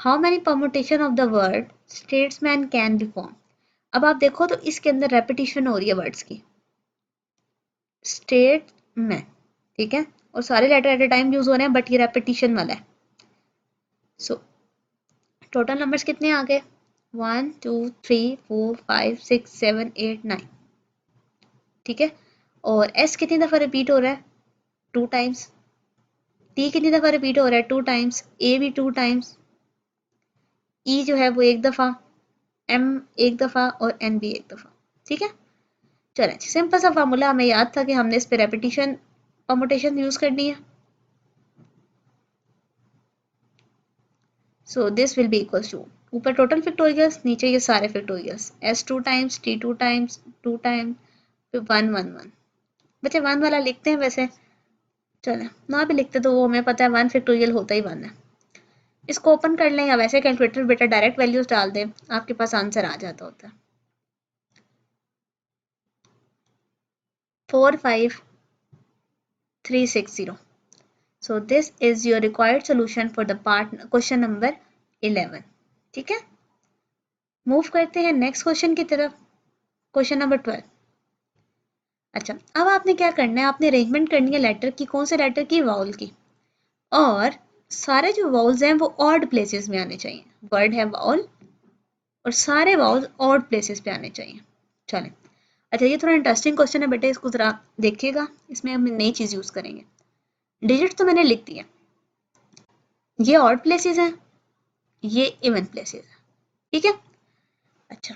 How many permutation of the word statesman can be form. अब आप देखो तो इसके अंदर रेपिटेशन हो रही है वर्ड्स की, स्टेट में, ठीक है, और सारे letter at a time use हो रहे हैं, बट ये रेपिटेशन वाला है। सो टोटल नंबर्स कितने आ गए, 1 2 3 4 5 6 7 8 9, ठीक है। और एस कितनी दफा रिपीट हो रहा है, 2 टाइम्स। टी कितनी दफा रिपीट हो रहा है, 2 टाइम्स। ए भी 2 टाइम्स। ई जो है वो 1 दफा, एम 1 दफा और एन भी 1 दफा, ठीक है। चलें, सिंपल सा फार्मूला हमें याद था कि हमने इस पे रेपिटेशन परमुटेशन यूज करनी है। So this will be equals to, ऊपर टोटल फैक्टोरियल्स, नीचे ये सारे factorials, S 2 times, T 2 times, 2 times, फिर 1 1 1। बच्चे 1 वाला लिखते हैं वैसे, चलें ना भी लिखते तो वो हमें पता है 1 फैक्टोरियल होता ही 1 है। इसको ओपन कर लें या वैसे कैलकुलेटर बेटा डायरेक्ट वैल्यूज डाल दें, आपके पास आंसर आ जाता होता है। 45360। So this is your required solution for the part question number 11, ठीक है। मूव करते हैं नेक्स्ट क्वेश्चन की तरफ, क्वेश्चन नंबर 12। अच्छा, अब आपने क्या करना है, आपने अरेंजमेंट करनी है लेटर की, कौन से लेटर की, वाउल की, और सारे जो वाउल्स हैं वो ऑड प्लेसेस में आने चाहिए। वर्ड है वाउल और सारे वाउल्स ऑड प्लेसेस पे आने चाहिए। चलें, अच्छा ये थोड़ा इंटरेस्टिंग क्वेश्चन है बेटे, इसको जरा देखिएगा, इसमें हम नई चीज यूज करेंगे। डिजिट तो मैंने लिख दिया, ये ऑड प्लेसेस हैं, ये इवन प्लेसेस हैं, ठीक है। अच्छा,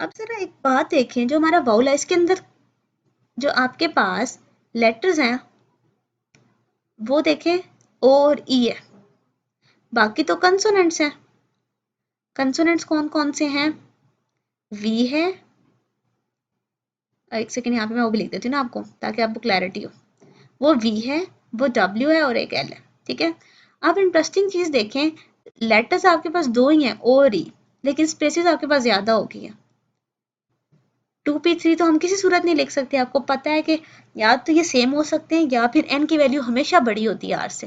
अब जरा एक बात देखें, जो हमारा वाउल है इसके अंदर जो आपके पास लेटर्स हैं वो देखें ओ और ई है, बाकी तो कंसोनेंट्स हैं। कंसोनेंट्स कौन कौन से हैं, वी है, एक सेकेंड यहाँ पे मैं वो भी लिख देती हूँ ना आपको ताकि आपको क्लैरिटी हो, वो वी है, वो डब्ल्यू है और एक एल है, ठीक है। आप इंटरेस्टिंग चीज देखें, लेटर्स आपके पास 2 ही हैं, ओ और ई, लेकिन स्पेसेस आपके पास ज्यादा हो गई है। 2p3 तो हम किसी सूरत नहीं लिख सकते, आपको पता है कि या तो ये सेम हो सकते हैं या फिर n की वैल्यू हमेशा बड़ी होती है r से,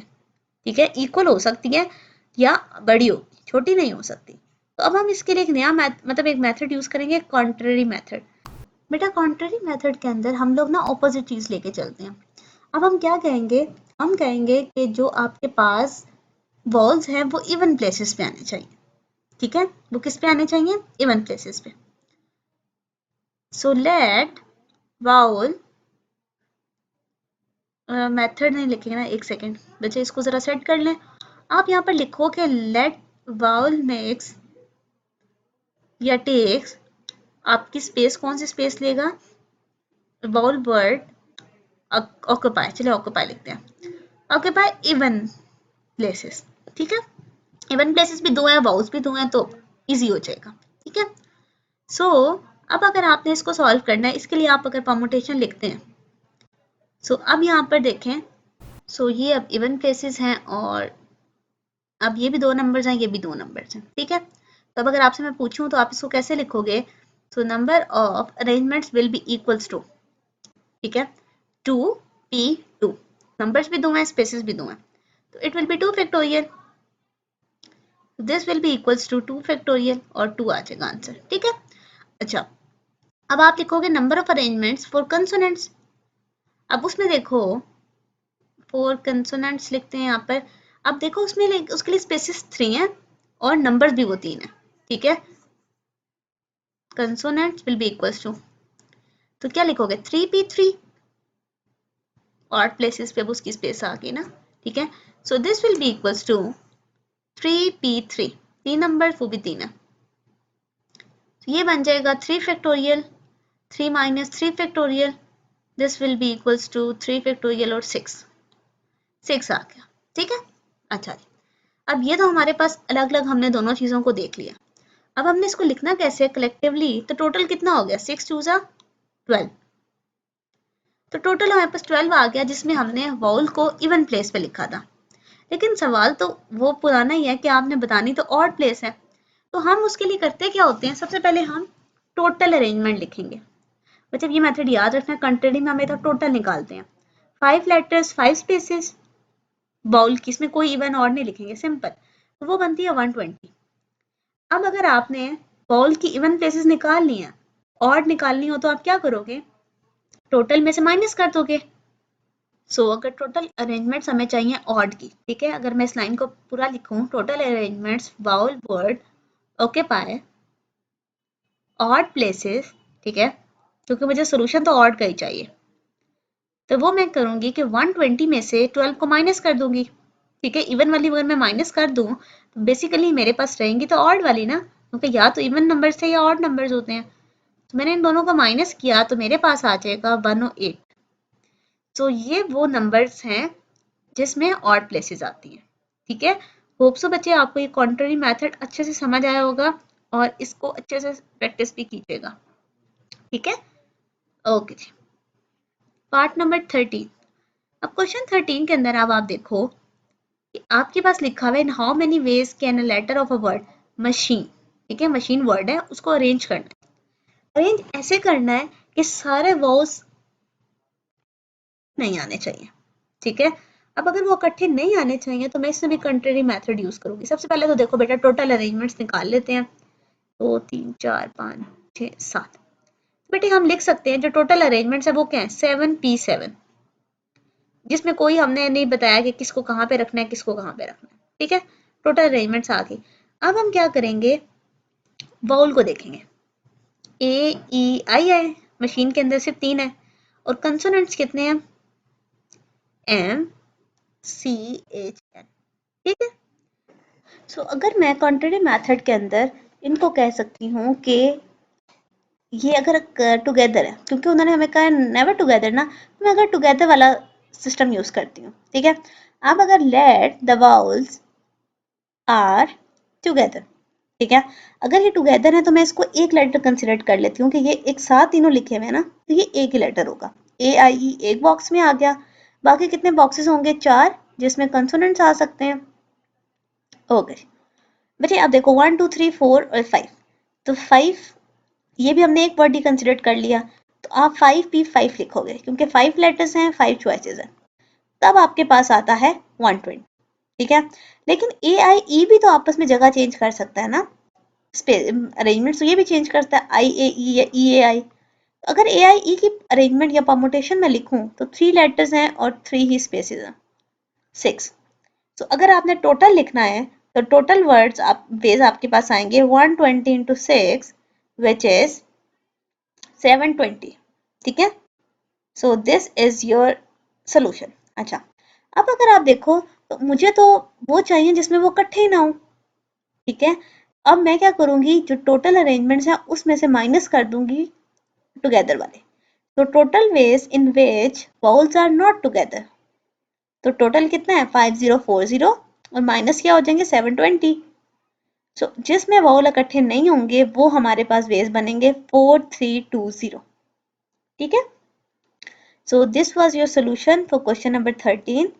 ठीक है, इक्वल हो सकती है या बड़ी होती, छोटी नहीं हो सकती। तो अब हम इसके लिए एक नया मतलब एक मेथड यूज करेंगे, कॉन्ट्ररी मेथड। बेटा कॉन्ट्ररी मेथड के अंदर हम लोग ना ऑपोजिट चीज लेके चलते हैं। अब हम क्या कहेंगे, हम कहेंगे कि जो आपके पास वॉल्स हैं वो इवन प्लेसेस पे आने चाहिए, ठीक है, वो किस पे आने चाहिए, इवन प्लेसेस पे। सो लेट वाउल, मेथड नहीं लिखेंगे ना, एक सेकेंड बच्चे इसको जरा सेट कर लें। आप यहाँ पर लिखो कि लेट वाउल मेक्स या टेक्स, आपकी स्पेस कौन सी स्पेस लेगा, वाउल वर्ड ऑक्यूपाई, चलिए ऑक्यूपाई लिखते हैं, ऑक्यूपाई इवन प्लेसेस, ठीक है। इवन प्लेसेस भी 2 हैं, वाउल्स भी 2 हैं, तो इजी हो जाएगा, ठीक है। सो अब अगर आपने इसको सॉल्व करना है, इसके लिए आप अगर परमुटेशन लिखते हैं, सो अब यहाँ पर देखें, सो ये अब इवन प्लेसेस हैं और अब ये भी 2 नंबर्स हैं, ये भी 2 नंबर्स हैं, ठीक है। तो अब अगर आपसे मैं पूछूं तो आप इसको कैसे लिखोगे, so number of arrangements will be equals to, ठीक है, 2p2, नंबर्स भी 2 हैं, स्पेसेस भी 2 हैं, तो it will be 2 factorial, this will be equals to 2 factorial और 2 आ जाएगा आंसर, ठीक है। अच्छा, अब आप लिखोगे number of arrangements for consonants. अब उसमें देखो, फॉर कंसोनेंट्स लिखते हैं यहाँ पर, अब देखो उसमें उसके लिए स्पेसेस 3 हैं और नंबर्स भी वो 3 है, ठीक है। Consonants will be equals to, तो क्या लिखोगे 3p3, ऑड प्लेसेस पे अब उसकी स्पेस आ गई ना, ठीक है। So this will be equals to 3p3, 3 number वो भी 3 है, तो ये बन जाएगा 3 factorial, 3 minus 3 factorial, this will be equals to 3 factorial और 6 आ गया, ठीक है। अच्छा जी, अब ये तो हमारे पास अलग अलग हमने दोनों चीजों को देख लिया। अब हमने इसको लिखना कैसे कलेक्टिवली, तो टोटल कितना हो गया, 6 2 12, तो टोटल हमारे पास 12 आ गया, जिसमें हमने वाउल को इवन प्लेस पे लिखा था। लेकिन सवाल तो वो पुराना ही है कि आपने बतानी तो ऑड प्लेस है, तो हम उसके लिए करते क्या होते हैं, सबसे पहले हम टोटल अरेंजमेंट लिखेंगे। मतलब ये मेथड याद रखना, कंट्री में हमें तो टोटल निकालते हैं, 5 लेटर्स 5 स्पेसेस, बाउल की इसमें कोई इवन ऑड नहीं लिखेंगे, सिंपल तो वो बनती है 120। अब अगर आपने वाउल की इवन प्लेसेस निकाल ली हैं, ऑड निकालनी हो तो आप क्या करोगे, टोटल में से माइनस कर दोगे। अगर टोटल अरेंजमेंट्स हमें चाहिए ऑड की, ठीक है, अगर मैं इस लाइन को पूरा लिखूं, total arrangements vowel word occupy odd places, ठीक है, क्योंकि मुझे सोल्यूशन तो ऑड का ही चाहिए, तो वो मैं करूंगी कि 120 में से 12 को माइनस कर दूंगी, ठीक है। इवन वाली अगर मैं माइनस कर दूं तो बेसिकली मेरे पास रहेंगी तो ऑड वाली ना, क्योंकि या तो इवन नंबर्स थे या ऑड नंबर्स होते हैं। तो मैंने इन दोनों को माइनस किया तो मेरे पास आ जाएगा 108। तो ये वो नंबर्स हैं जिसमें ऑड प्लेसेस आती हैं, ठीक है। होप सो बच्चे आपको ये कॉन्ट्ररी मेथड अच्छे से समझ आया होगा और इसको अच्छे से प्रैक्टिस भी कीजिएगा, ठीक है। ओके जी, पार्ट नंबर 13। अब क्वेश्चन 13 के अंदर अब आप देखो कि आपके पास लिखा हुआ है in how many ways can a letter of a word machine, ठीक है, मशीन वर्ड है, उसको अरेंज करना है। अरेंज ऐसे करना है कि सारे वर्ड्स नहीं आने चाहिए, ठीक है। अब अगर वो इकट्ठे नहीं आने चाहिए तो मैं इसमें भी कंट्री मेथड यूज करूंगी। सबसे पहले तो देखो बेटा, टोटल अरेंजमेंट्स निकाल लेते हैं। 2 3 4 5 6 7। बेटे हम लिख सकते हैं जो टोटल अरेंजमेंट्स है वो क्या है, 7p7, जिसमें कोई हमने नहीं बताया कि किसको कहाँ पे रखना है, किसको कहाँ पे रखना है, ठीक है। टोटल अरेंजमेंट्स आ गई। अब हम क्या करेंगे, वाउल को देखेंगे। ए ई आई है, मशीन के अंदर सिर्फ 3 है, और कंसोनेंट्स कितने हैं, एम सी एच एन, ठीक है। अगर मैं कॉन्ट्ररी मेथड के अंदर इनको कह सकती हूँ कि ये अगर टुगेदर है, क्योंकि उन्होंने हमें कहा नेवर टुगेदर ना, तो मैं अगर टुगेदर वाला सिस्टम यूज करती हूँ, ठीक है। अब अगर let the vowels are together, ठीक है, अगर ये टुगेदर है तो मैं इसको एक लेटर कंसिडर कर लेती हूँ कि ये एक साथ तीनों लिखे हुए हैं ना, तो ये एक ही लेटर होगा। ए आई ई एक बॉक्स में आ गया, बाकी कितने बॉक्सेस होंगे, 4, जिसमें कंसोनेंट्स आ सकते हैं। ओके बच्चे, अब देखो 1 2 3 4 और 5, तो 5 ये भी हमने एक वर्ड ही कंसिडर कर लिया, तो आप 5p5 लिखोगे क्योंकि 5 लेटर्स हैं, 5 चॉइसेस हैं, तब आपके पास आता है 120, ठीक है। लेकिन ए आई ई भी तो आपस में जगह चेंज कर सकता है ना, अरेंजमेंट तो ये भी चेंज करता है, आई ए ई या ई ए आई। अगर ए आई ई की अरेंजमेंट या परमुटेशन में लिखूं तो 3 लेटर्स हैं और 3 ही स्पेसेस हैं, 6। तो अगर आपने टोटल लिखना है तो टोटल वर्ड्स आप वेज आपके पास आएंगे 120 इंटू 6 विच इज 720, ठीक है। So this is your solution. अच्छा, अब अगर आप देखो तो मुझे तो वो चाहिए जिसमें वो इकट्ठे ही ना हो, ठीक है। अब मैं क्या करूंगी, जो टोटल अरेंजमेंट्स हैं उसमें से माइनस कर दूंगी टुगेदर वाले। तो total ways in which vowels are not together, तो टोटल कितना है 5040 और माइनस क्या हो जाएंगे 720। जिसमें वाउल इकट्ठे नहीं होंगे वो हमारे पास वेज बनेंगे 4320, ठीक है। So this was your solution for question number 13।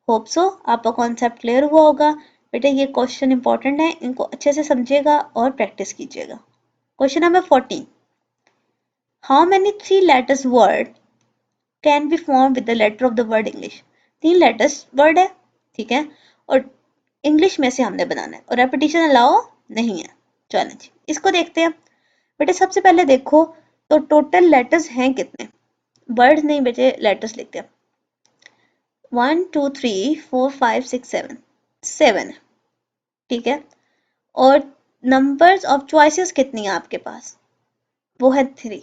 Hope so आपका कॉन्सेप्ट क्लियर हुआ होगा। बेटा ये क्वेश्चन इंपॉर्टेंट है, इनको अच्छे से समझिएगा और प्रैक्टिस कीजिएगा। Question number 14, how many 3 letters word can be form with the letter of the word English. 3 letters word है, ठीक है, और इंग्लिश में से हमने बनाना है और रेपिटेशन अलाउ नहीं है। चलें जी, इसको देखते हैं। बेटे सबसे पहले देखो तो टोटल लेटर्स हैं कितने, वर्ड्स नहीं बेटे लेटर्स लिखते हैं। 1 2 3 4 5 6 7, 7, ठीक है। और नंबर्स ऑफ चॉइसेस कितनी है आपके पास, वो है 3,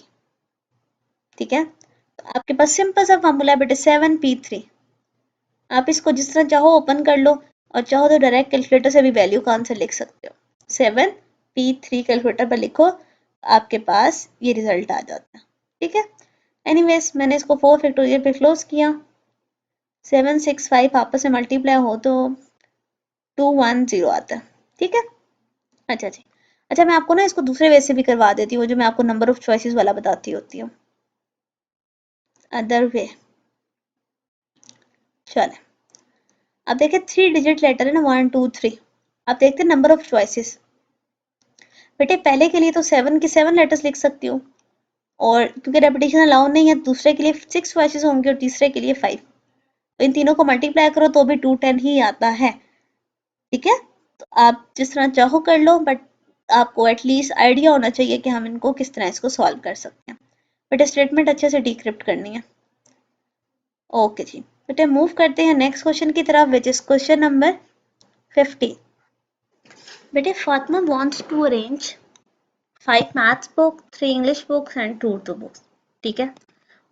ठीक है। तो आपके पास सिंपल सा फॉर्मूला है बेटे 7p3। आप इसको जिस तरह चाहो ओपन कर लो और चाहो तो डायरेक्ट कैलकुलेटर से भी वैल्यू का आंसर लिख सकते हो। 7p3 कैलकुलेटर पर लिखो, आपके पास ये रिजल्ट आ जाता है, ठीक है। एनीवेज मैंने इसको 4 फैक्टोरियल पे क्लोज किया, 7 6 5 आपस में मल्टीप्लाई हो तो 210 आता है, ठीक है। अच्छा जी, अच्छा मैं आपको ना इसको दूसरे वे से भी करवा देती हूँ, जो मैं आपको नंबर ऑफ चॉइसेस वाला बताती होती हूँ, अदर वे। चले अब देखिए 3 डिजिट लेटर है ना, 1 2 3। अब देखते हैं नंबर ऑफ चॉइसेस। बेटे पहले के लिए तो 7 के 7 लेटर्स लिख सकती हूँ, और क्योंकि रेपिटेशन अलाउ नहीं है दूसरे के लिए 6 चॉइसेस होंगे और तीसरे के लिए 5, तो इन तीनों को मल्टीप्लाई करो तो भी 210 ही आता है, ठीक है। तो आप जिस तरह चाहो कर लो, बट आपको एटलीस्ट आइडिया होना चाहिए कि हम इनको किस तरह इसको सॉल्व कर सकते हैं। बट स्टेटमेंट अच्छे से डिक्रिप्ट करनी है। ओके जी, बेटे मूव करते हैं नेक्स्ट क्वेश्चन की तरफ, विच इज क्वेश्चन नंबर 50। बेटे Fatima wants to arrange 5 maths book, 3 English books and 2 Urdu books. ठीक है,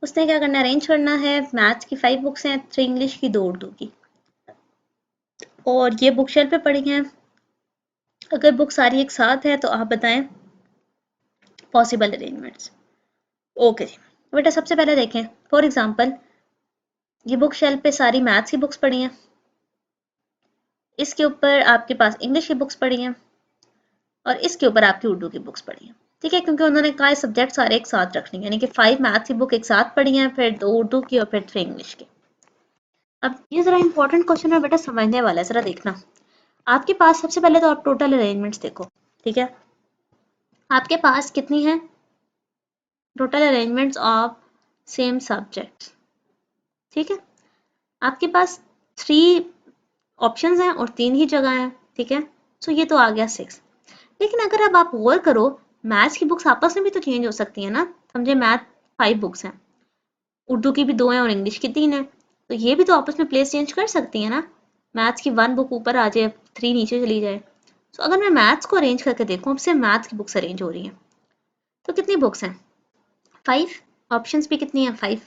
उसने क्या करना है, अरेंज करना है। मैथ्स की 5 बुक्स हैं, 3 इंग्लिश की, 2 उर्दू की, और ये बुक शेल्फ पे पड़ी हैं। अगर बुक सारी एक साथ है तो आप बताएं पॉसिबल अरेंजमेंट्स। ओके जी, बेटा सबसे पहले देखें, फॉर एग्जांपल ये बुक शेल्फ पे सारी मैथ्स की बुक्स पड़ी हैं, इसके ऊपर आपके पास इंग्लिश की बुक्स पड़ी हैं, और इसके ऊपर आपकी उर्दू की बुक्स पड़ी हैं। ठीक है, क्योंकि उन्होंने कहा सब्जेक्ट सारे एक साथ रखने, यानी कि 5 मैथ्स की बुक एक साथ पड़ी हैं, फिर 2 उर्दू की और फिर 3 इंग्लिश की। अब ये जरा इंपॉर्टेंट क्वेश्चन है बेटा, समझने वाला है, जरा देखना। आपके पास सबसे पहले तो आप टोटल अरेंजमेंट्स देखो। ठीक है, आपके पास कितनी है total arrangements of same subjects. ठीक है, आपके पास 3 ऑप्शंस हैं और 3 ही जगह हैं। ठीक है, सो ये तो आ गया 6। लेकिन अगर अब आप गौर करो, मैथ्स की बुक्स आपस में भी तो चेंज हो सकती है ना। समझे, मैथ 5 बुक्स हैं, उर्दू की भी 2 हैं और इंग्लिश की 3 हैं, तो ये भी तो आपस में प्लेस चेंज कर सकती है ना। मैथ्स की 1 बुक ऊपर आ जाए, 3 नीचे चली जाए। सो अगर मैं मैथ्स को अरेंज करके देखूँ, अब से मैथ्स की बुक्स अरेंज हो रही हैं, तो कितनी बुक्स हैं, 5। ऑप्शंस भी कितनी हैं, 5।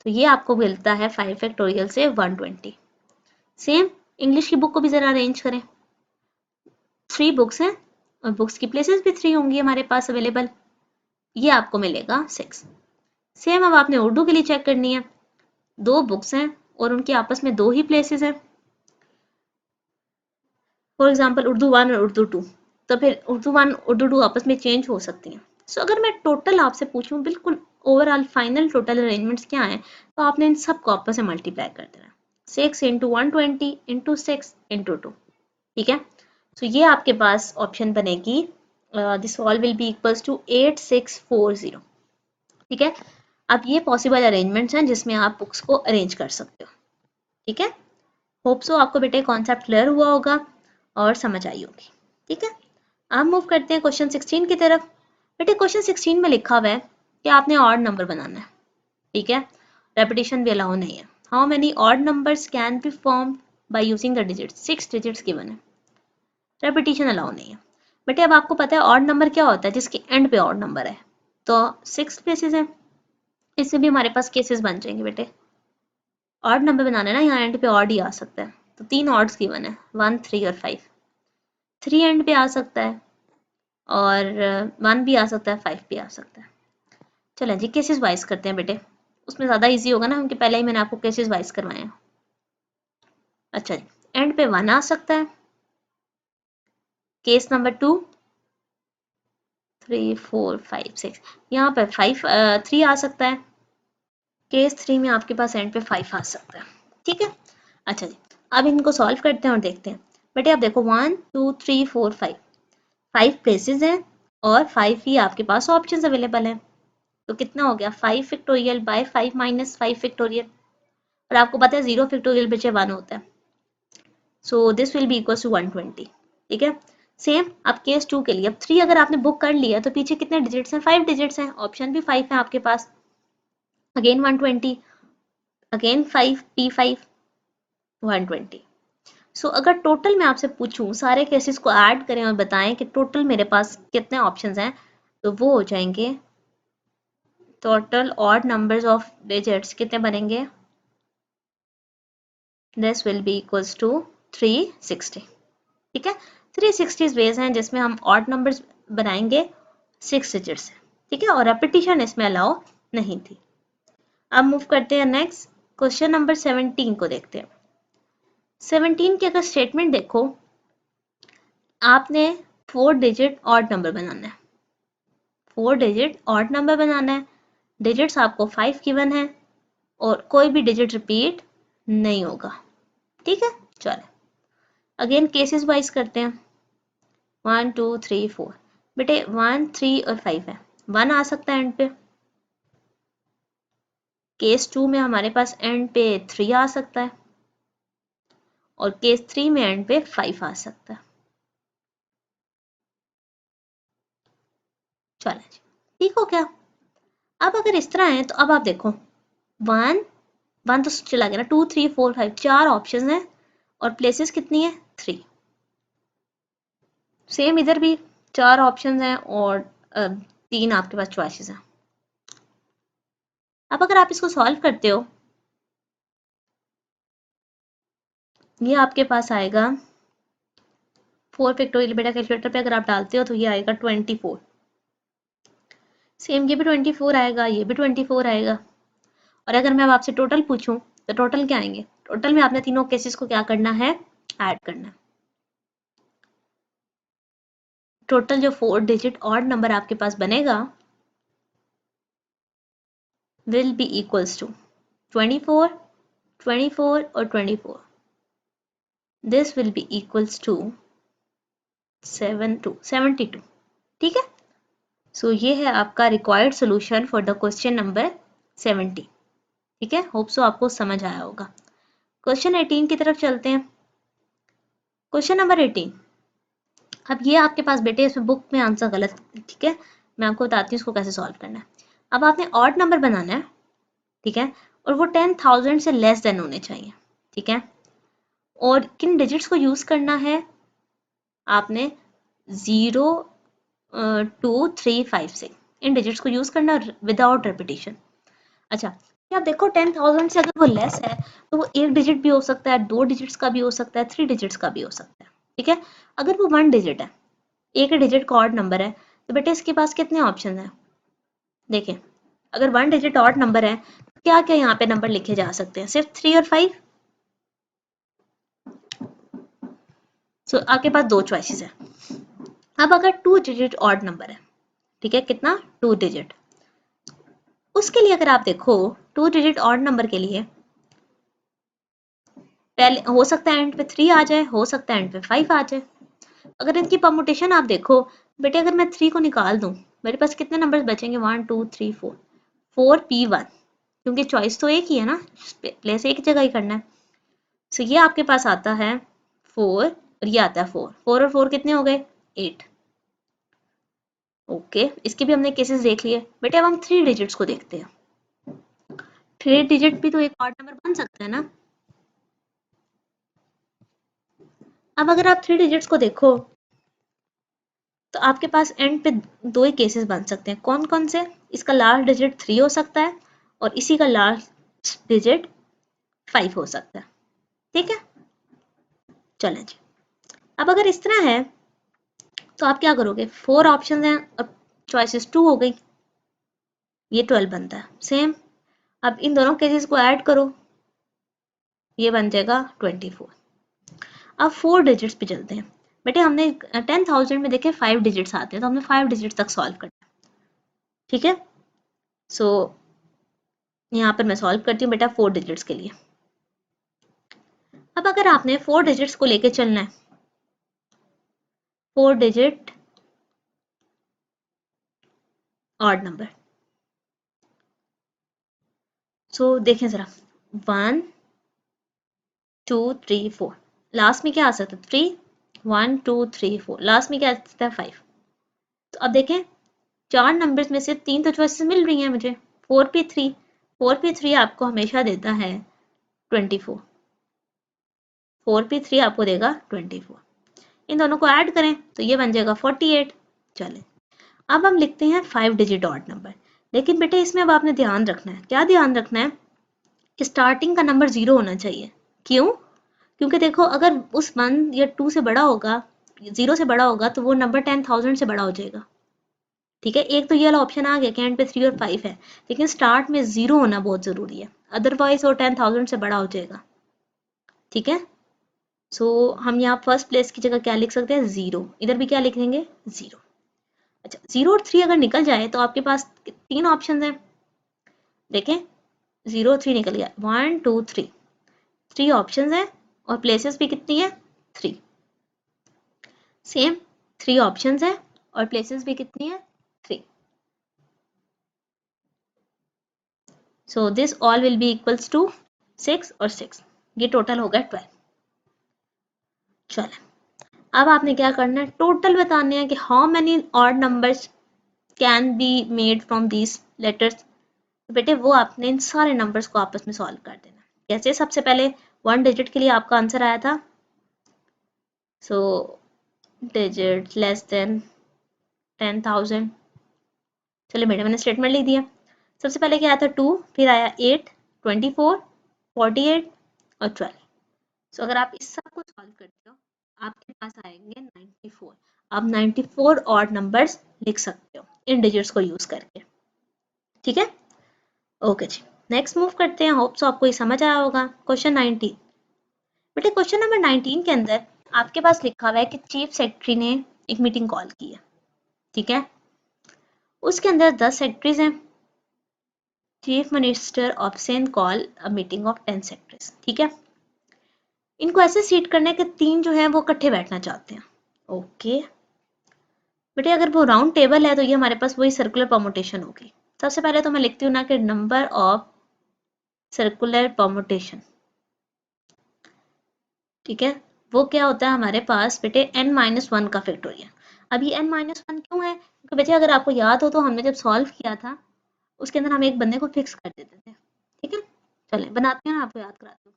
तो ये आपको मिलता है 5 फैक्टोरियल से 120। सेम इंग्लिश की बुक को भी ज़रा अरेंज करें, 3 बुक्स हैं और बुक्स की प्लेसेस भी 3 होंगी हमारे पास अवेलेबल, ये आपको मिलेगा 6। सेम अब आपने उर्दू के लिए चेक करनी है, 2 बुक्स हैं और उनके आपस में 2 ही प्लेसेस हैं। फॉर एग्जाम्पल उर्दू 1 और उर्दू 2, तो फिर उर्दू 1 उर्दू 2 आपस में चेंज हो सकती हैं। सो अगर मैं टोटल आपसे पूछूं, बिल्कुल ओवरऑल फाइनल टोटल अरेंजमेंट्स क्या हैं, तो आपने इन सब को आपस में मल्टीप्लाई कर देना, 6 इंटू 120 इंटू 6 इंटू 2। ठीक है, सो ये आपके पास ऑप्शन बनेगी, this all will be equals to 8640। ठीक है, अब ये पॉसिबल अरेंजमेंट्स हैं जिसमें आप बुक्स को अरेंज कर सकते हो। ठीक है, होप सो आपको बेटे कॉन्सेप्ट क्लियर हुआ होगा और समझ आई होगी। ठीक है, अब मूव करते हैं क्वेश्चन 16 की तरफ। बेटे क्वेश्चन 16 में लिखा हुआ है कि आपने ऑड नंबर बनाना है। ठीक है, रेपिटेशन भी अलाउ नहीं है। How many odd numbers can be form by using the digits, 6 digits given है, रेपिटेशन अलाउ नहीं है। बेटे अब आपको पता है ऑड नंबर क्या होता है, जिसके एंड पे ऑड नंबर है, तो 6 प्लेसेस हैं, इससे भी हमारे पास केसेस बन जाएंगे बेटे। ऑड नंबर बनाना है ना, यहाँ एंड पे ऑड ही आ सकता है, तो 3 ऑड्स गिवन है, 1 3 और 5। 3 एंड पे आ सकता है और 1 भी आ सकता है, 5 भी आ सकता है। चलो जी केसेस वाइज करते हैं बेटे, उसमें ज़्यादा इजी होगा ना, क्योंकि पहले ही मैंने आपको केसेस वाइज करवाए हैं। अच्छा जी, एंड पे 1 आ सकता है, केस नंबर 2 3 4 5 6, यहाँ पर 3 आ सकता है, केस 3 में आपके पास एंड पे 5 आ सकता है। ठीक है, अच्छा जी, अब इनको सॉल्व करते हैं और देखते हैं। बेटे अब देखो 1 2 3 4 5 प्लेसेस हैं और 5 ही आपके पास ऑप्शंस अवेलेबल हैं, तो कितना हो गया 5 फैक्टोरियल बाय 5 माइनस 5 फैक्टोरियल, और आपको पता है 0 फैक्टोरियल बचे 1 होता है, so this will be equal to 120। ठीक है, सेम अब केस 2 के लिए, अब 3 अगर आपने बुक कर लिया तो पीछे कितने डिजिट्स हैं, 5 डिजिट्स हैं, ऑप्शन भी 5 है आपके पास, अगेन 120, अगेन 5 P5 120। सो अगर टोटल मैं आपसे पूछूं, सारे केसेस को ऐड करें और बताएं कि टोटल मेरे पास कितने ऑप्शंस हैं, तो वो हो जाएंगे total odd numbers of digits कितने बनेंगे, this will be equals to 360। ठीक है, 360 वेज हैं जिसमें हम ऑड नंबर्स बनाएंगे 6 डिजिट से। ठीक है, और रेपिटेशन इसमें अलाउ नहीं थी। अब मूव करते हैं नेक्स्ट, क्वेश्चन नंबर 17 को देखते हैं। 17 की अगर स्टेटमेंट देखो, आपने 4 डिजिट ऑड नंबर बनाना है, 4 डिजिट ऑड नंबर बनाना है, डिजिट्स आपको 5 गिवन है और कोई भी डिजिट रिपीट नहीं होगा। ठीक है, चलो अगेन केसेस वाइज करते हैं, 1 2 3 4। बेटे 1 3 और 5 है, 1 आ सकता है एंड पे, केस 2 में हमारे पास एंड पे 3 आ सकता है, और केस 3 में एंड पे 5 आ सकता है। चलो जी, ठीक हो क्या? अब अगर इस तरह है तो अब आप देखो 1 1 तो चला गया ना, 2 3 4 5 4 ऑप्शन है और प्लेसेस कितनी है 3। सेम इधर भी 4 ऑप्शन हैं और 3 आपके पास चॉइसेस हैं। अब अगर आप इसको सॉल्व करते हो, ये आपके पास आएगा 4 फैक्टोरियल, बेटा कैलकुलेटर पे अगर आप डालते हो तो ये आएगा 24। सेम ये भी 24 आएगा, ये भी 24 आएगा। और अगर मैं अब आपसे टोटल पूछूं तो टोटल क्या आएंगे? टोटल में आपने तीनों केसेस को क्या करना है? ऐड करना है। टोटल जो 4 डिजिट ऑड नंबर आपके पास बनेगा विल बी इक्वल्स टू 24, 24 और 24। This will be equals to 72। ठीक है, सो ये है आपका required solution for the question number 70। ठीक है, होप सो आपको समझ आया होगा। क्वेश्चन 18 की तरफ चलते हैं। क्वेश्चन नंबर 18, अब ये आपके पास बेटे इसमें बुक में आंसर गलत, ठीक है, मैं आपको बताती हूँ इसको कैसे सॉल्व करना है। अब आपने ऑड नंबर बनाना है, ठीक है, और वो 10,000 से लेस देन होने चाहिए। ठीक है, और किन डिजिट्स को यूज करना है? आपने 0 2 3 5 6 इन डिजिट्स को यूज करना विदाउट रेपिटेशन। अच्छा, आप देखो 10,000 से अगर वो लेस है तो वो 1 डिजिट भी हो सकता है, 2 डिजिट्स का भी हो सकता है, 3 डिजिट्स का भी हो सकता है। ठीक है, अगर वो 1 डिजिट है, एक डिजिट का ऑड नंबर है, तो बेटे इसके पास कितने ऑप्शन हैं? देखें, अगर 1 डिजिट ऑड नंबर है तो क्या क्या यहाँ पे नंबर लिखे जा सकते हैं? सिर्फ 3 और 5। सो आपके पास 2 चॉइसेस है। अब अगर 2 डिजिट ऑड नंबर है, ठीक है, कितना? 2 डिजिट, उसके लिए अगर आप देखो 2 डिजिट ऑड नंबर के लिए पहले हो सकता है एंड पे 3 आ जाए, हो सकता है एंड पे 5 आ जाए। अगर इनकी परमुटेशन आप देखो बेटे, अगर मैं 3 को निकाल दूं, मेरे पास कितने नंबर्स बचेंगे? 1 2 3 4, 4p1, क्योंकि चॉइस तो एक ही है ना, प्लेस एक जगह ही करना है। सो ये आपके पास आता है 4 और ये आता है 4, 4 और 4 कितने हो गए? 8। ओके, इसके भी हमने केसेस देख लिए। बेटे अब हम 3 डिजिट्स को देखते हैं। 3 डिजिट भी तो एक ऑड नंबर बन सकता है ना। अब अगर आप 3 डिजिट्स को देखो तो आपके पास एंड पे 2 ही केसेस बन सकते हैं। कौन कौन से? इसका लास्ट डिजिट 3 हो सकता है और इसी का लास्ट डिजिट 5 हो सकता है। ठीक है, चलें जी। अब अगर इस तरह है तो आप क्या करोगे? 4 ऑप्शन हैं और चॉइसेस 2 हो गई, ये 12 बनता है। सेम, अब इन दोनों केसेस को ऐड करो, ये बन जाएगा 24। अब 4 डिजिट्स पे चलते हैं। बेटे हमने 10,000 में देखे 5 डिजिट्स आते हैं, तो हमने 5 डिजिट्स तक सॉल्व करना है। ठीक है, सो यहाँ पर मैं सॉल्व करती हूँ बेटा 4 डिजिट्स के लिए। अब अगर आपने 4 डिजिट्स को लेके चलना है, 4 डिजिट ऑड नंबर, सो देखें जरा 1 2 3 4, लास्ट में क्या आ सकता है? 3 1 2 3 4, लास्ट में क्या आ सकता है? 5। तो अब देखें 4 नंबर्स में से 3 तो चॉइसेस मिल रही हैं मुझे। 4p3, 4p3 आपको हमेशा देता है 24, 4p3 आपको देगा 24। इन दोनों को ऐड करें तो ये बन जाएगा 48। चलें, अब हम लिखते हैं 5 डिजिट ऑड नंबर। लेकिन बेटे इसमें अब आपने ध्यान रखना है, क्या ध्यान रखना है? कि स्टार्टिंग का नंबर 0 होना चाहिए। क्यों? क्योंकि देखो अगर उस 1 या 2 से बड़ा होगा, 0 से बड़ा होगा, तो वो नंबर 10,000 से बड़ा हो जाएगा। ठीक है, एक तो ये वाला ऑप्शन आ गया कि एंड पे 3 और 5 है, लेकिन स्टार्ट में 0 होना बहुत ज़रूरी है, अदरवाइज वो 10,000 से बड़ा हो जाएगा। ठीक है, सो हम यहाँ फर्स्ट प्लेस की जगह क्या लिख सकते हैं? 0। इधर भी क्या लिख देंगे? 0। अच्छा, 0 और 3 अगर निकल जाए तो आपके पास 3 ऑप्शन हैं। देखें 0 3 निकल गया, 1 2 3, 3 ऑप्शन हैं और प्लेसेस भी कितनी है? 3। सेम 3 ऑप्शन हैं और प्लेसेस भी कितनी है? 3। So this all will be equals to 6 और 6, ये टोटल होगा 12। चले, अब आपने क्या करना है, टोटल बताने हैं कि how many odd numbers can be made from these letters. तो बेटे वो आपने इन सारे नंबर्स को आपस में सॉल्व कर देना। कैसे? सबसे पहले 1 डिजिट के लिए आपका आंसर आया था, सो डिजिट लेस देन 10,000। चलिए बेटे मैंने स्टेटमेंट लिख दिया। सबसे पहले क्या आया था 2, फिर आया 8, 24, 48 और 12। सो अगर आप इस सब को सॉल्व करते हो आपके पास आएंगे 94। आप 94 ऑड नंबर्स लिख सकते हो इन डिजिट्स को यूज करके। ठीक है, ओके जी, नेक्स्ट मूव करते हैं। होप सो आपको ये समझ आया होगा। क्वेश्चन 19। बेटे क्वेश्चन नंबर 19 के अंदर आपके पास लिखा हुआ है कि चीफ सेक्रेटरी ने एक मीटिंग कॉल की है। ठीक है, उसके अंदर 10 सेक्रेटरीज हैं। Chief minister of Sen call a meeting of 10 secretaries. ठीक है, इनको ऐसे सीट करने के 3 जो है वो इकट्ठे बैठना चाहते हैं। ओके बेटे, अगर वो राउंड टेबल है तो ये हमारे पास वही सर्कुलर परमुटेशन होगी। सबसे पहले तो मैं लिखती हूँ ना कि नंबर ऑफ सर्कुलर परमुटेशन। ठीक है, वो क्या होता है हमारे पास बेटे n-1 का फैक्टोरियल। अब ये n-1 क्यों है? क्योंकि बेटे अगर आपको याद हो तो हमने जब सॉल्व किया था उसके अंदर हम एक बंदे को फिक्स कर देते थे। ठीक है, चलें बनाते हैं, आपको याद कराती हूँ।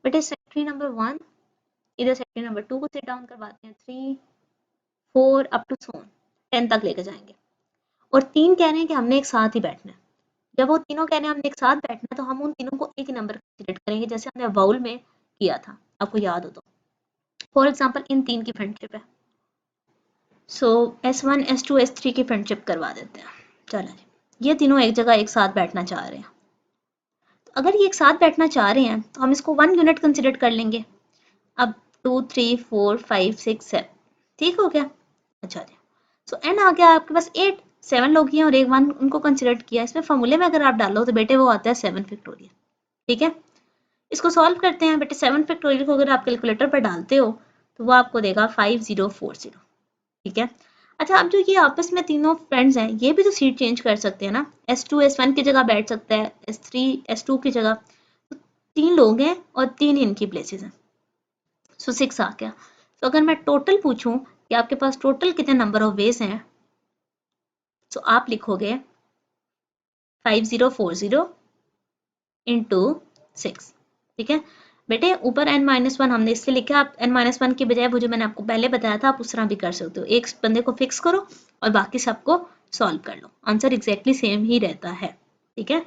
बेटे सेक्रेटरी नंबर 1, इधर सेक्रेटरी नंबर 2 को सिट डाउन करवाते हैं, 3, 4 अप टू 10 तक लेके जाएंगे। और 3 कह रहे हैं कि हमने एक साथ ही बैठना है। जब वो तीनों कह रहे हैं हमने एक साथ बैठना है तो हम उन तीनों को एक ही नंबर कंसीडर करेंगे, जैसे हमने वाउल में किया था, आपको याद हो तो। फॉर एग्जाम्पल इन 3 की फ्रेंडशिप है, सो S1, S2, S3 की फ्रेंडशिप करवा देते हैं। चलो जी, ये तीनों एक जगह एक साथ बैठना चाह रहे हैं। तो अगर ये एक साथ बैठना चाह रहे हैं तो हम इसको 1 यूनिट कंसीडर कर लेंगे। अब 2, 3, 4, 5, 6, 7 ठीक हो गया। अच्छा जी, सो n आ गया आपके पास 8, 7 लोग हैं और एक 1 उनको कंसीडर किया। इसमें फॉर्मूले में अगर आप डालो तो बेटे वो आता है 7 फैक्टोरियल। ठीक है, इसको सॉल्व करते हैं। बेटे 7 फैक्टोरियल को अगर आप कैलकुलेटर पर डालते हो तो वो आपको देगा 5040। ठीक है, अच्छा अब जो ये आपस में तीनों फ्रेंड्स हैं ये भी तो सीट चेंज कर सकते हैं ना। S2 S1 की जगह बैठ सकता है, S3 S2 की जगह। तो 3 लोग हैं और 3 इनकी प्लेसेस हैं, सो 6 आ गया। तो अगर मैं टोटल पूछूं कि आपके पास टोटल कितने नंबर ऑफ वेज हैं, तो आप लिखोगे 5040 इंटू 6। ठीक है बेटे, ऊपर n-1 हमने इसलिए लिखा, आप n-1 की बजाय वो जो मैंने आपको पहले बताया था आप उस तरह भी कर सकते हो। एक बंदे को फिक्स करो और बाकी सबको सॉल्व कर लो, आंसर एग्जैक्टली सेम ही रहता है। ठीक है,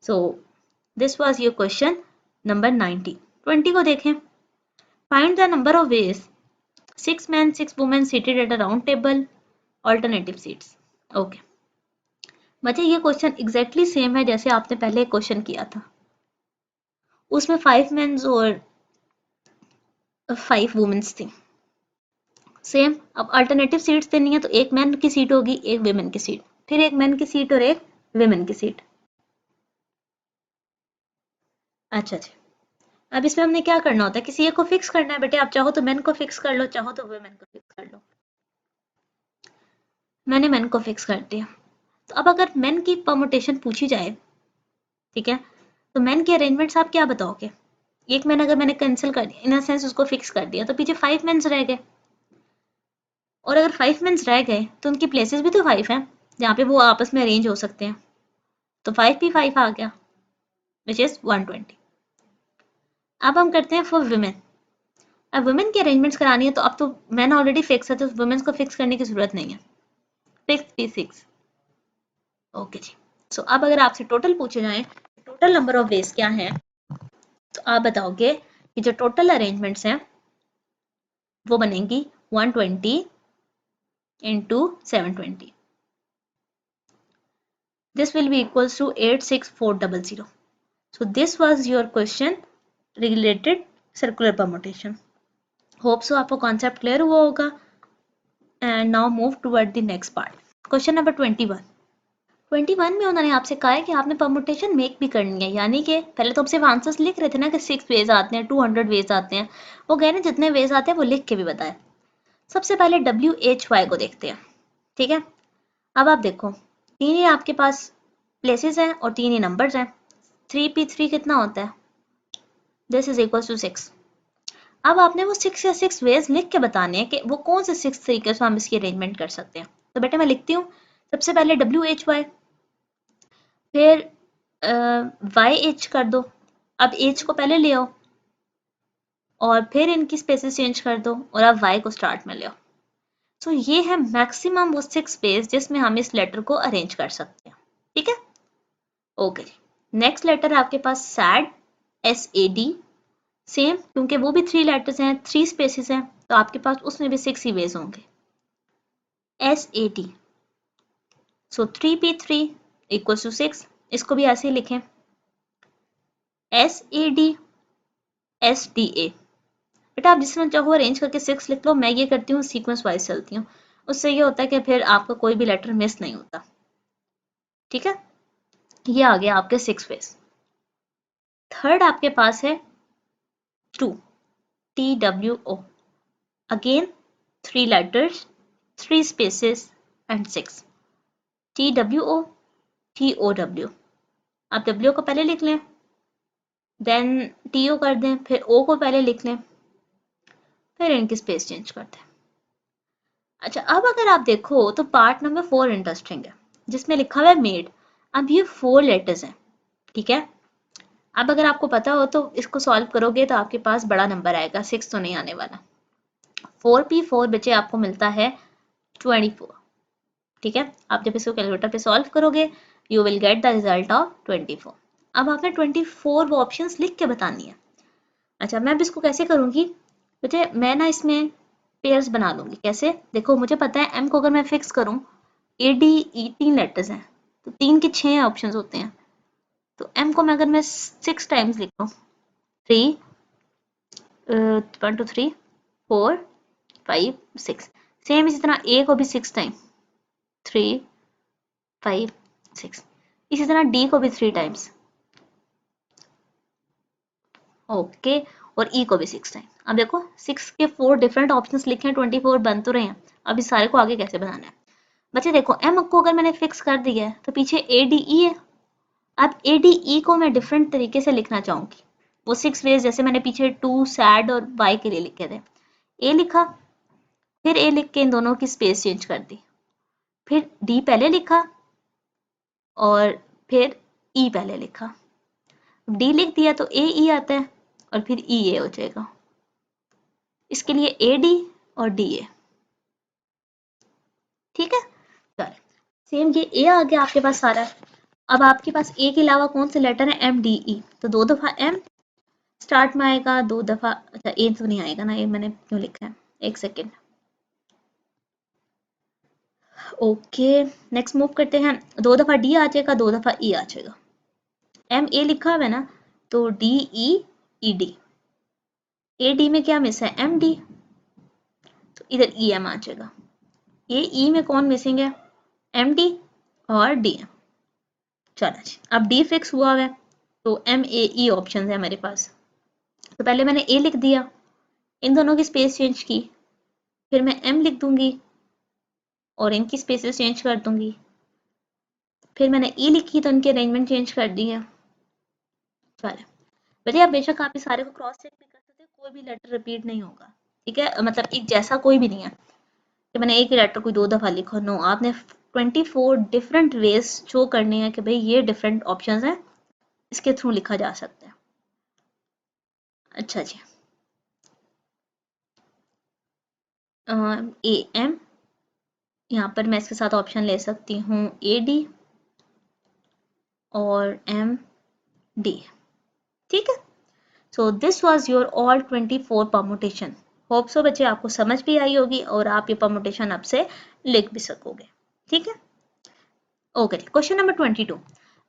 so this was your question number 90। 20 को देखें। Find the number of ways 6 men 6 women seated at a round table, alternative seats। Okay बच्चे, ये क्वेश्चन एग्जैक्टली सेम है जैसे आपने पहले क्वेश्चन किया था, उसमें 5 मेंस और 5 वुमेन्स थी। सेम, अब अल्टरनेटिव सीट्स देनी है तो एक मैन की सीट होगी, एक वेमेन की सीट, फिर एक मैन की सीट और एक वेमेन की सीट। अच्छा जी, अब इसमें हमने क्या करना होता है, किसी एक को फिक्स करना है। बेटे आप चाहो तो मैन को फिक्स कर लो, चाहो तो वेमेन को फिक्स कर लो। मैंने मैन को फिक्स कर दिया। तो अब अगर मैन की परमुटेशन पूछी जाए, ठीक है, तो मैन के अरेंजमेंट्स आप क्या बताओगे? एक मैन अगर मैंने कैंसिल कर दिया, इन सेंस उसको फिक्स कर दिया, तो पीछे 5 मेंस रह गए। और अगर 5 मेंस रह गए तो उनकी प्लेसेस भी तो 5 हैं जहाँ पे वो आपस में अरेंज हो सकते हैं। तो 5 भी 5 आ गया, विच इज 120। अब हम करते हैं फॉर वुमेन। अब वुमेन की अरेंजमेंट्स करानी है तो अब तो मैन ऑलरेडी फिक्स है तो वुमेन्स को फिक्स करने की जरूरत नहीं है। 6 भी 6। ओके जी, सो अब अगर आपसे टोटल पूछे जाए टोटल नंबर ऑफ वेज क्या है, तो आप बताओगे कि जो टोटल अरेंजमेंट्स हैं वो बनेंगी 120 into 720। This will be equals to 86400. So this was your question related circular permutation. Hope so आपको concept clear हुआ होगा. And now move toward the next part. Question number 21. 21 में उन्होंने आपसे कहा है कि आपने परमुटेशन मेक भी करनी है, यानी कि पहले तो आप सिर्फ आंसर्स लिख रहे थे ना कि 6 वेज आते हैं, 200 वेज आते हैं। वो कह रहे हैं जितने वेज आते हैं वो लिख के भी बताए। सबसे पहले WHY को देखते हैं। ठीक है, अब आप देखो 3 ही आपके पास प्लेसेस हैं और 3 ही नंबर्स हैं। 3p3 कितना होता है? This is equal to 6। अब आपने वो 6 या 6 वेज लिख के बताने हैं कि वो कौन से 6 तरीके से हम इसकी अरेंजमेंट कर सकते हैं। तो बेटे मैं लिखती हूँ, सबसे पहले WHY, फिर YH कर दो, अब H को पहले ले आओ और फिर इनकी स्पेसेस चेंज कर दो और अब Y को स्टार्ट में ले आओ। तो ये है मैक्सिमम वो 6 वेज जिसमें हम इस लेटर को अरेंज कर सकते हैं। ठीक है, ओके। नेक्स्ट लेटर आपके पास सैड, SAD, सेम क्योंकि वो भी 3 लेटर्स हैं, 3 स्पेसेस हैं, तो आपके पास उसमें भी 6 ही वेज होंगे। SAD, so 3p3 equals to 6, इसको भी ऐसे ही लिखें। SAD, SDA, बेटा आप जिसमें चाहो अरेंज करके 6 लिख लो, मैं ये करती हूँ सीक्वेंस वाइज चलती हूँ, उससे ये होता है कि फिर आपका कोई भी लेटर मिस नहीं होता। ठीक है, ये आ गया आपके 6 वेज। थर्ड आपके पास है TWO, TWO, again 3 letters, 3 spaces and 6, TWO, TOW। आप W को पहले लिख लें, देन TO कर दें, फिर O को पहले लिख लें, फिर इनकी स्पेस चेंज कर दें। अच्छा, अब अगर आप देखो तो पार्ट नंबर 4 इंटरेस्टिंग है, जिसमें लिखा हुआ है मेड। अब ये 4 लेटर्स हैं, ठीक है। अब अगर आपको पता हो तो इसको सॉल्व करोगे तो आपके पास बड़ा नंबर आएगा, 6 तो नहीं आने वाला। 4p4 बच्चे आपको मिलता है 24। ठीक है, आप जब इसको कैलकुलेटर पे सॉल्व करोगे you will get the result of 24। अब आपने 24 वो ऑप्शंस लिख के बतानी है। अच्छा, मैं अब इसको कैसे करूँगी बच्चे, मैं ना इसमें पेयर्स बना लूँगी। कैसे, देखो मुझे पता है M को अगर मैं फिक्स करूँ, ADE 3 लेटर्स हैं तो 3 के 6 ऑप्शंस होते हैं, तो M को मैं अगर मैं 6 टाइम्स लिख लूँ, 3 1 2 3 4 5 6, सेम इसी तरह A को भी 6 टाइम, 3 5 6, इसी तरह D को भी 3 टाइम्स, ओके, और E को भी 6 टाइम। अब देखो 6 के 4 डिफरेंट ऑप्शंस लिखे हैं, 24 बन तो रहे हैं। अब इस सारे को आगे कैसे बनाना है बच्चे, देखो M को अगर मैंने फिक्स कर दिया है तो पीछे ADE है। अब ADE को मैं डिफरेंट तरीके से लिखना चाहूंगी, वो 6 वेज जैसे मैंने पीछे 2 सैड और Y के लिए लिखे थे। A लिखा, फिर A लिख के इन दोनों की स्पेस चेंज कर दी, फिर D पहले लिखा और फिर E पहले लिखा। D लिख दिया तो AE आता है और फिर EA हो जाएगा, इसके लिए AD और DA। ठीक है, चलो सेम ये A आ गया आपके पास सारा। अब आपके पास A के अलावा कौन से लेटर है, MDE, तो 2 दफा M स्टार्ट में आएगा, 2 दफा, अच्छा A तो नहीं आएगा ना, ये मैंने क्यों लिखा है, एक सेकेंड। ओके, नेक्स्ट मूव करते हैं, 2 दफा D आ जाएगा, 2 दफा E आ जाएगा। MA लिखा हुआ है ना, तो DEED, AD में क्या मिस है, MD, तो इधर EM आ जाएगा। E में कौन मिसिंग है, MD और DM। चलो जी, अब D फिक्स हुआ है तो MAE ऑप्शन है मेरे पास। तो पहले मैंने A लिख दिया, इन दोनों की स्पेस चेंज की, फिर मैं M लिख दूंगी और इनकी स्पेसेस चेंज कर दूंगी, फिर मैंने E लिखी तो इनकी अरेंजमेंट चेंज कर दी है। चलो भैया, आप बेशक आप इस सारे को क्रॉस चेक भी कर सकते हैं, कोई भी लेटर रिपीट नहीं होगा। ठीक है, मतलब एक जैसा कोई भी नहीं है कि मैंने एक ही लेटर कोई 2 दफा लिखो, नो, आपने 24 डिफरेंट वेज शो करने हैं कि भाई ये डिफरेंट ऑप्शंस हैं, इसके थ्रू लिखा जा सकता है। अच्छा जी, AM, यहाँ पर मैं इसके साथ ऑप्शन ले सकती हूँ AD और MD। ठीक है, so this was your all 24 permutation. Hope so बच्चे आपको समझ भी आई होगी और आप ये परमुटेशन अब से लिख भी सकोगे। ठीक है, okay, question number 22,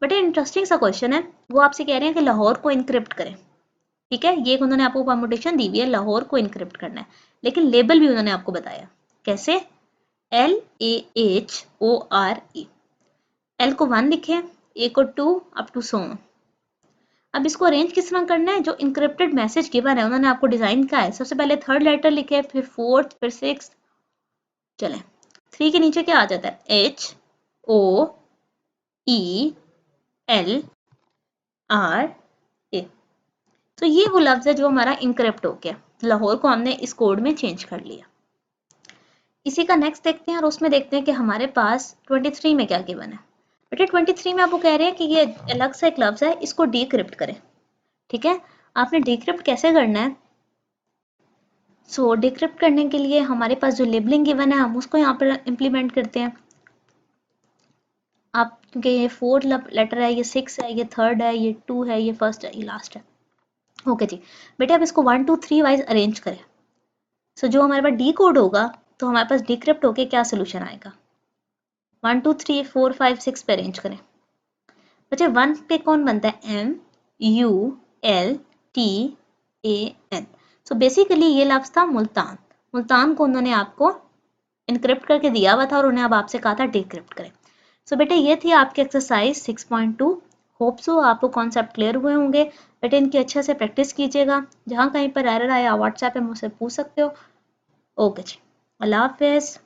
but interesting सा क्वेश्चन है। वो आपसे कह रहे हैं कि लाहौर को इनक्रिप्ट करें। ठीक है, ये उन्होंने आपको परमुटेशन दी हुई है, लाहौर को इनक्रिप्ट करना है, लेकिन लेबल भी उन्होंने आपको बताया कैसे, LAHORE, L को 1 लिखे, A को 2 अप टू सो। अब इसको अरेंज किस तरह करना है, जो इनक्रिप्टेड मैसेज गिवन है उन्होंने आपको डिजाइन का है, सबसे पहले थर्ड लेटर लिखे, फिर फोर्थ, फिर सिक्स। चले 3 के नीचे क्या आ जाता है, HOELRA, तो ये वो लफ्ज है जो हमारा इनक्रिप्ट हो गया। लाहौर को हमने इस कोड में चेंज कर लिया। इसी का नेक्स्ट देखते हैं और उसमें देखते हैं कि हमारे पास 23 में क्या गिवन है। बेटे 23 में आपको कह रहे हैं कि ये अलग से एक लफ्ज है, इसको डीक्रिप्ट करें। ठीक है, आपने डीक्रिप्ट कैसे करना है? सो डिक्रिप्ट करने के लिए हमारे पास जो लेबलिंग गिवन है हम उसको यहाँ पर इम्प्लीमेंट करते हैं। आप क्योंकि ये 4 लेटर है, ये 6 है, ये 3rd है, ये 2 है, ये 1st है, ये लास्ट है। ओके जी बेटे, अब इसको 1 2 3 वाइज अरेंज करें। सो जो हमारे पास डी कोड होगा तो हमारे पास डिक्रिप्ट होके क्या सोल्यूशन आएगा? 1 2 3 4 5 6 पे अरेंज करें। बच्चे 1 पे कौन बनता है? MULTAN। सो बेसिकली ये लफ्ज था मुल्तान। मुल्तान को उन्होंने आपको इनक्रिप्ट करके दिया हुआ था और उन्हें अब आपसे कहा था डिक्रिप्ट करें। सो बेटे ये थी आपकी एक्सरसाइज 6.2। होप सो आपको कॉन्सेप्ट क्लियर हुए होंगे। बेटे इनकी अच्छे से प्रैक्टिस कीजिएगा। जहाँ कहीं पर एरर आया व्हाट्सएप पे मुझसे पूछ सकते हो। ओके जी, अल्लाह हाफिज़।